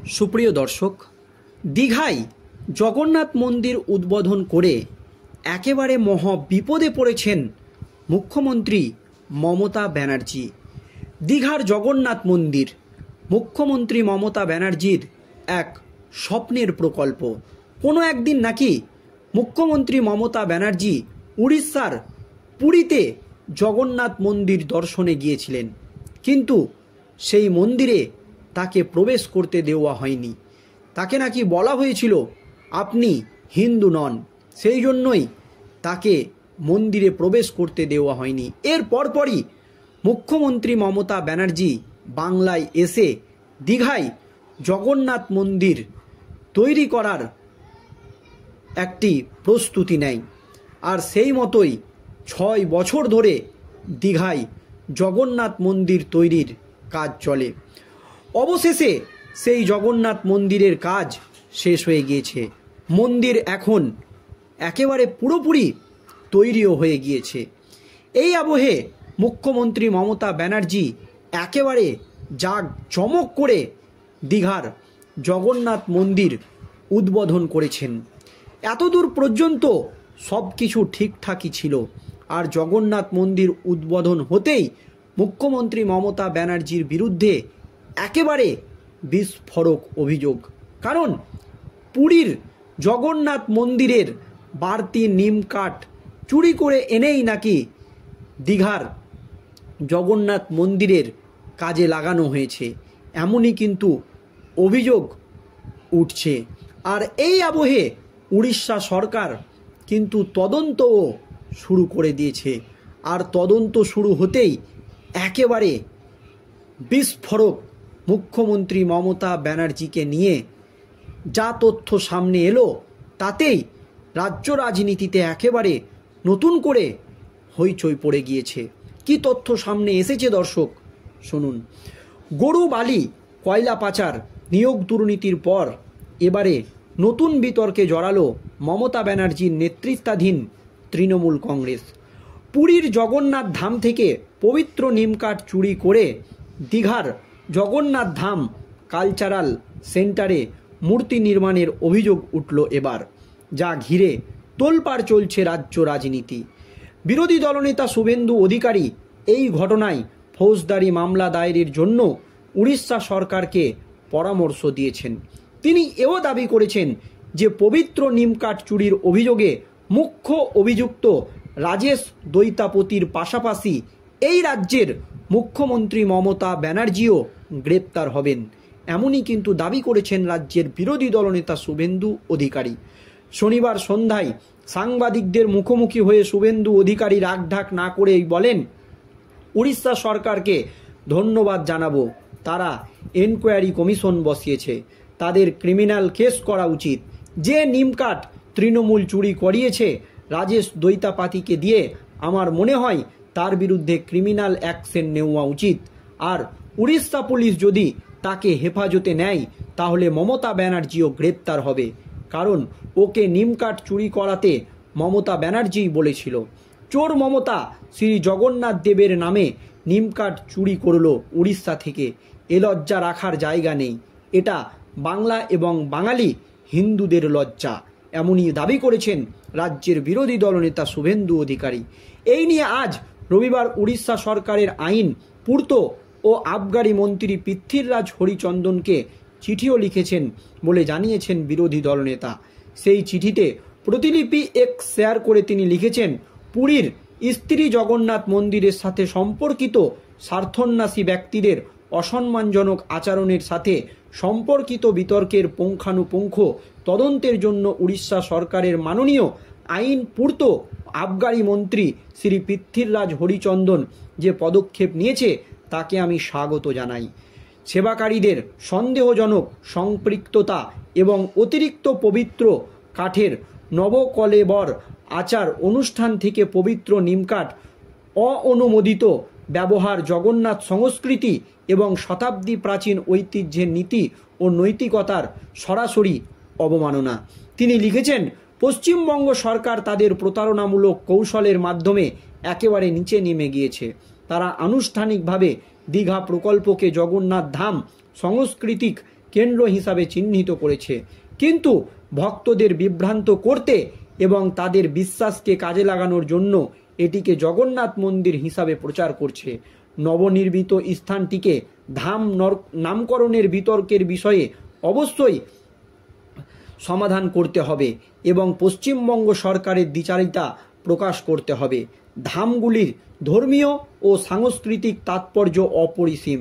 সুপ্রিয় দর্শক, দীঘায় জগন্নাথ মন্দির উদ্বোধন করে একেবারে মহা বিপদে পড়েছেন মুখ্যমন্ত্রী মমতা ব্যানার্জি। দীঘার জগন্নাথ মন্দির মুখ্যমন্ত্রী মমতা ব্যানার্জির এক স্বপ্নের প্রকল্প। কোনো একদিন নাকি মুখ্যমন্ত্রী মমতা ব্যানার্জি উড়িষ্যার পুরীতে জগন্নাথ মন্দির দর্শনে গিয়েছিলেন, কিন্তু সেই মন্দিরে তাকে প্রবেশ করতে দেওয়া হয়নি। তাকে নাকি বলা হয়েছিল আপনি হিন্দু নন, সেই জন্যই তাকে মন্দিরে প্রবেশ করতে দেওয়া হয়নি। এর পরপরই মুখ্যমন্ত্রী মমতা ব্যানার্জি বাংলায় এসে দীঘায় জগন্নাথ মন্দির তৈরি করার একটি প্রস্তুতি নেয়, আর সেই মতোই 6 বছর ধরে দীঘায় জগন্নাথ মন্দির তৈরির কাজ চলে। অবশেষে সেই জগন্নাথ মন্দিরের কাজ শেষ হয়ে গিয়েছে। মন্দির এখন একেবারে পুরোপুরি তৈরিও হয়ে গিয়েছে। এই আবহে মুখ্যমন্ত্রী মমতা ব্যানার্জি একেবারে চমক করে দীঘার জগন্নাথ মন্দির উদ্বোধন করেছেন। এতদূর পর্যন্ত সব কিছু ঠিকঠাকই ছিল, আর জগন্নাথ মন্দির উদ্বোধন হতেই মুখ্যমন্ত্রী মমতা ব্যানার্জির বিরুদ্ধে একেবারে বিস্ফোরক অভিযোগ। কারণ পুরীর জগন্নাথ মন্দিরের বাড়তি নিম কাঠ চুরি করে এনেই নাকি দীঘার জগন্নাথ মন্দিরের কাজে লাগানো হয়েছে, এমনই কিন্তু অভিযোগ উঠছে। আর এই আবহে উড়িষ্যা সরকার কিন্তু তদন্তও শুরু করে দিয়েছে, আর তদন্ত শুরু হতেই একেবারে বিস্ফোরক মুখ্যমন্ত্রী মমতা ব্যানার্জিকে নিয়ে যা তথ্য সামনে এলো, তাতেই রাজ্য রাজনীতিতে একেবারে নতুন করে হইচই পড়ে গিয়েছে। কি তথ্য সামনে এসেছে দর্শক শুনুন। গরু বালি কয়লা পাচার নিয়োগ দুর্নীতির পর এবারে নতুন বিতর্কে জড়ালো মমতা ব্যানার্জির নেতৃত্বাধীন তৃণমূল কংগ্রেস। পুরীর জগন্নাথ ধাম থেকে পবিত্র নিমকাঠ চুরি করে দীঘার জগন্নাথ ধাম কালচারাল সেন্টারে মূর্তি নির্মাণের অভিযোগ উঠল এবার, যা ঘিরে তোলপাড় চলছে রাজ্য রাজনীতি। বিরোধী দলনেতা শুভেন্দু অধিকারী এই ঘটনায় ফৌজদারি মামলা দায়েরের জন্য উড়িষ্যা সরকারকে পরামর্শ দিয়েছেন। তিনি এও দাবি করেছেন যে পবিত্র নিমকাঠ চুরির অভিযোগে মুখ্য অভিযুক্ত রাজেশ দৈতাপতির পাশাপাশি এই রাজ্যের মুখ্যমন্ত্রী মমতা ব্যানার্জিও গ্রেপ্তার হবেন, এমনই কিন্তু দাবি করেছেন রাজ্যের বিরোধী দলনেতা শুভেন্দু অধিকারী। শনিবার সন্ধ্যায় সাংবাদিকদের মুখোমুখি হয়ে শুভেন্দু অধিকারী রাগঢাক না করেই বলেন, উড়িষ্যা সরকারকে ধন্যবাদ জানাবো, তারা এনকোয়ারি কমিশন বসিয়েছে, তাদের ক্রিমিনাল কেস করা উচিত। যে নিমকাঠ তৃণমূল চুরি করিয়েছে রাজেশ দৈতাপাতিকে দিয়ে, আমার মনে হয় তার বিরুদ্ধে ক্রিমিনাল অ্যাকশন নেওয়া উচিত। আর উড়িষ্যা পুলিশ যদি তাকে হেফাজতে নেয় তাহলে মমতা ব্যানার্জিও গ্রেপ্তার হবে, কারণ ওকে নিমকাঠ চুরি করাতে মমতা ব্যানার্জিই বলেছিল। চোর মমতা শ্রী জগন্নাথ দেবের নামে নিমকাঠ চুরি করলো উড়িষ্যা থেকে, এ লজ্জা রাখার জায়গা নেই, এটা বাংলা এবং বাঙালি হিন্দুদের লজ্জা, এমনই দাবি করেছেন রাজ্যের বিরোধী দলনেতা শুভেন্দু অধিকারী। এই নিয়ে আজ রবিবার উড়িষ্যা সরকারের আইন পূর্ত ও আবগারি মন্ত্রী পৃথ্বীরাজ হরিচন্দনকে চিঠিও লিখেছেন বলে জানিয়েছেন বিরোধী দলনেতা। সেই চিঠিতে প্রতিলিপি শেয়ার করে তিনি লিখেছেন, পুরীর স্ত্রী জগন্নাথ মন্দিরের সাথে সম্পর্কিত স্বার্থন্যাসী ব্যক্তিদের অসম্মানজনক আচরণের সাথে সম্পর্কিত বিতর্কের পুঙ্খানুপুঙ্খ তদন্তের জন্য উড়িষ্যা সরকারের মাননীয় আইন পূর্ত আবগারি মন্ত্রী শ্রী পৃথ্বীরাজ হরিচন্দন যে পদক্ষেপ নিয়েছে তাকে আমি স্বাগত জানাই। সেবাকারীদের সন্দেহজনক সম্পৃক্ততা এবং অতিরিক্ত পবিত্র কাঠের নবকলেবর আচার অনুষ্ঠান থেকে পবিত্র নিমকাঠ অঅনুমোদিত ব্যবহার জগন্নাথ সংস্কৃতি এবং শতাব্দী প্রাচীন ঐতিহ্যের নীতি ও নৈতিকতার সরাসরি অবমাননা। তিনি লিখেছেন, পশ্চিমবঙ্গ সরকার তাদের প্রতারণামূলক কৌশলের মাধ্যমে একেবারে নিচে নেমে গিয়েছে। তারা আনুষ্ঠানিকভাবে দীঘা প্রকল্পকে জগন্নাথ ধাম সাংস্কৃতিক কেন্দ্র হিসাবে চিহ্নিত করেছে, কিন্তু ভক্তদের বিভ্রান্ত করতে এবং তাদের বিশ্বাসকে কাজে লাগানোর জন্য এটিকে জগন্নাথ মন্দির হিসাবে প্রচার করছে। নবনির্মিত স্থানটিকে ধাম নামকরণের বিতর্কের বিষয়ে অবশ্যই সমাধান করতে হবে এবং পশ্চিমবঙ্গ সরকারের দ্বিচারিতা প্রকাশ করতে হবে। ধামগুলির ধর্মীয় ও সাংস্কৃতিক তাৎপর্য অপরিসীম,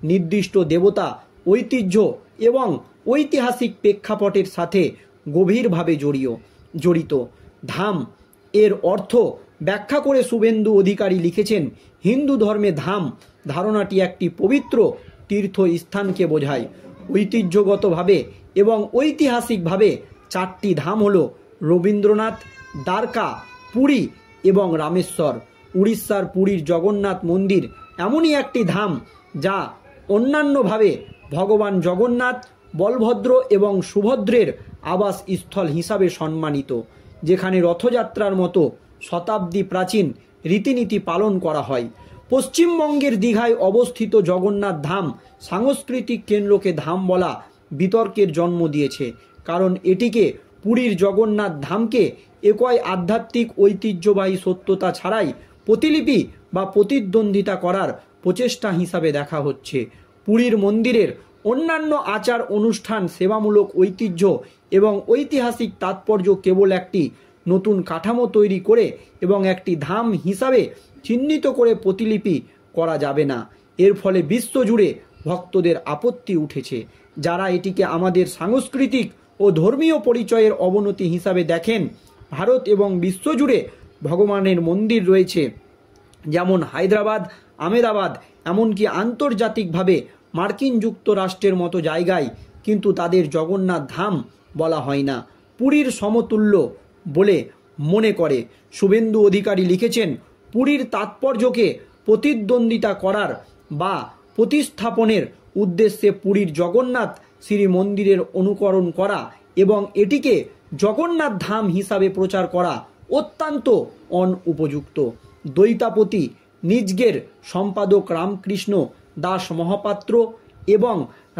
নির্দিষ্ট দেবতা, ঐতিহ্য এবং ঐতিহাসিক প্রেক্ষাপটের সাথে গভীরভাবে জড়িত। ধাম এর অর্থ ব্যাখ্যা করে শুভেন্দু অধিকারী লিখেছেন, হিন্দু ধর্মে ধাম ধারণাটি একটি পবিত্র তীর্থস্থানকে বোঝায়। ঐতিহ্যগতভাবে এবং ঐতিহাসিকভাবে চারটি ধাম হল রবীন্দ্রনাথ, দ্বারকা, পুরী এবং রামেশ্বর। উড়িষ্যার পুরীর জগন্নাথ মন্দির এমনই একটি ধাম যা অন্যান্যভাবে ভগবান জগন্নাথ, বলভদ্র এবং সুভদ্রের আবাসস্থল হিসাবে সম্মানিত, যেখানে রথযাত্রার মতো শতাব্দী প্রাচীন রীতিনীতি পালন করা হয়। পশ্চিমবঙ্গের দীঘায় অবস্থিত জগন্নাথ ধাম সাংস্কৃতিক কেন্দ্রকে ধাম বলা বিতর্কের জন্ম দিয়েছে, কারণ এটিকে পুরীর জগন্নাথ ধামকে একই আধ্যাত্মিক ঐতিহ্যবাহী সত্যতা ছাড়াই প্রতিলিপি বা প্রতিদ্বন্দ্বিতা করার প্রচেষ্টা হিসাবে দেখা হচ্ছে। পুরীর মন্দিরের অন্যান্য আচার অনুষ্ঠান, সেবামূলক ঐতিহ্য এবং ঐতিহাসিক তাৎপর্য কেবল একটি নতুন কাঠামো তৈরি করে এবং একটি ধাম হিসাবে চিহ্নিত করে প্রতিলিপি করা যাবে না। এর ফলে বিশ্বজুড়ে ভক্তদের আপত্তি উঠেছে, যারা এটিকে আমাদের সাংস্কৃতিক ও ধর্মীয় পরিচয়ের অবনতি হিসাবে দেখেন। ভারত এবং বিশ্বজুড়ে ভগবানের মন্দির রয়েছে, যেমন হায়দ্রাবাদ, আহমেদাবাদ, এমনকি আন্তর্জাতিকভাবে মার্কিন যুক্তরাষ্ট্রের মতো জায়গায়, কিন্তু তাদের জগন্নাথ ধাম বলা হয় না, পুরীর সমতুল্য বলে মনে করে। শুভেন্দু অধিকারী লিখেছেন, পুরীর তাৎপর্যকে প্রতিদ্বন্দ্বিতা করার বা প্রতিস্থাপনের উদ্দেশ্যে পুরীর জগন্নাথ শ্রী মন্দিরের অনুকরণ করা এবং এটিকে জগন্নাথ ধাম হিসাবে প্রচার করা অত্যন্ত অনুপযুক্ত। দ্বৈতাপতি নিজগের সম্পাদক রামকৃষ্ণ দাস মহাপাত্র এবং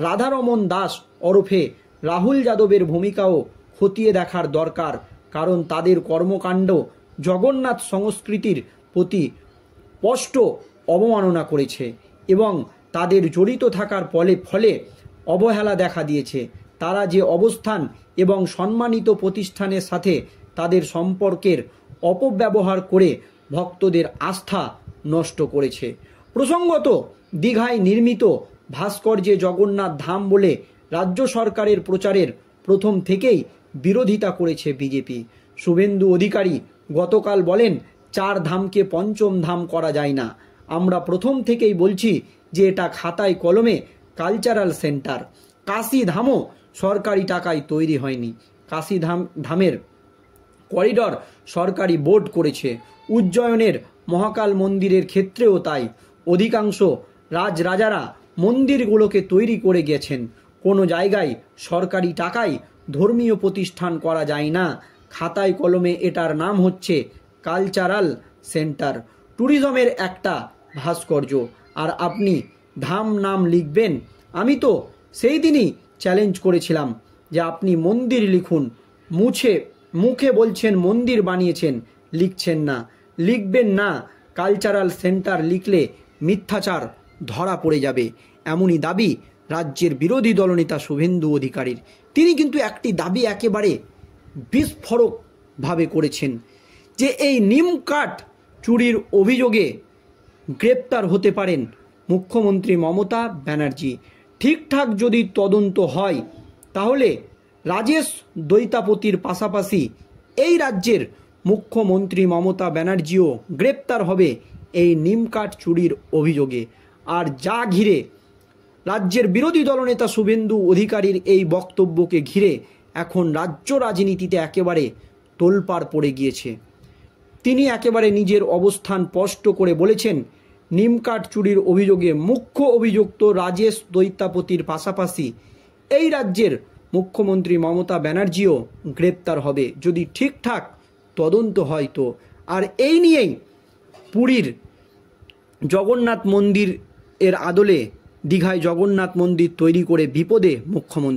রাধারমন দাস ওরফে রাহুল যাদবের ভূমিকাও খতিয়ে দেখার দরকার, কারণ তাদের কর্মকাণ্ড জগন্নাথ সংস্কৃতির প্রতি স্পষ্ট অবমাননা করেছে এবং তাদের জড়িত থাকার ফলে অবহেলা দেখা দিয়েছে। তারা যে অবস্থান এবং সম্মানিত প্রতিষ্ঠানের সাথে তাদের সম্পর্কের অপব্যবহার করে ভক্তদের আস্থা নষ্ট করেছে। প্রসঙ্গত, দীঘায় নির্মিত ভাস্কর্যে জগন্নাথ ধাম বলে রাজ্য সরকারের প্রচারের প্রথম থেকেই বিরোধিতা করেছে বিজেপি। শুভেন্দু অধিকারী গতকাল বলেন, চার ধামকে পঞ্চম ধাম করা যায় না। আমরা প্রথম থেকেই বলছি যে এটা খাতায় কলমে কালচারাল সেন্টার। কাশী ধামও সরকারি টাকায় তৈরি হয়নি। কাশী ধামের করিডর সরকারি বোর্ড করেছে। উজ্জয়নের মহাকাল মন্দিরের ক্ষেত্রেও তাই। অধিকাংশ রাজারা মন্দিরগুলোকে তৈরি করে গেছেন। কোনো জায়গায় সরকারি টাকায় ধর্মীয় প্রতিষ্ঠান করা যায় না। খাতায় কলমে এটার নাম হচ্ছে কালচারাল সেন্টার, ট্যুরিজমের একটা ভাস্কর্য, আর আপনি ধাম নাম লিখবেন। আমি তো সেই দিনই চ্যালেঞ্জ করেছিলাম যে আপনি মন্দির লিখুন। মুখে বলছেন মন্দির বানিয়েছেন, লিখছেন না, লিখবেন না। কালচারাল সেন্টার লিখলে মিথ্যাচার ধরা পড়ে যাবে, এমনই দাবি রাজ্যের বিরোধী দলনেতা শুভেন্দু অধিকারীর। তিনি কিন্তু একটি দাবি একেবারে বিস্ফোরকভাবে করেছেন যে এই নিম কাঠ চুরির অভিযোগে গ্রেপ্তার হতে পারেন মুখ্যমন্ত্রী মমতা ব্যানার্জি। ঠিকঠাক যদি তদন্ত হয় তাহলে রাজেশ দৈতাপতির পাশাপাশি এই রাজ্যের মুখ্যমন্ত্রী মমতা ব্যানার্জিও গ্রেপ্তার হবে এই নিম কাঠ চুরির অভিযোগে। আর যা ঘিরে রাজ্যের বিরোধী দলনেতা শুভেন্দু অধিকারীর এই বক্তব্যকে ঘিরে এখন রাজ্য রাজনীতিতে একেবারে তোলপাড় পড়ে গিয়েছে। তিনি একেবারে নিজের অবস্থান স্পষ্ট করে বলেছেন, নিমকাঠ চুরির অভিযোগে মুখ্য অভিযুক্ত রাজেশ দৈতাপতির পাশাপাশি এই রাজ্যের মুখ্যমন্ত্রী মমতা ব্যানার্জিও গ্রেপ্তার হবে যদি ঠিকঠাক তদন্ত হয় তো। আর এই নিয়েই পুরীর জগন্নাথ মন্দির এর আদলে দীঘায় জগন্নাথ মন্দির তৈরি করে বিপদে মুখ্যমন্ত্রী।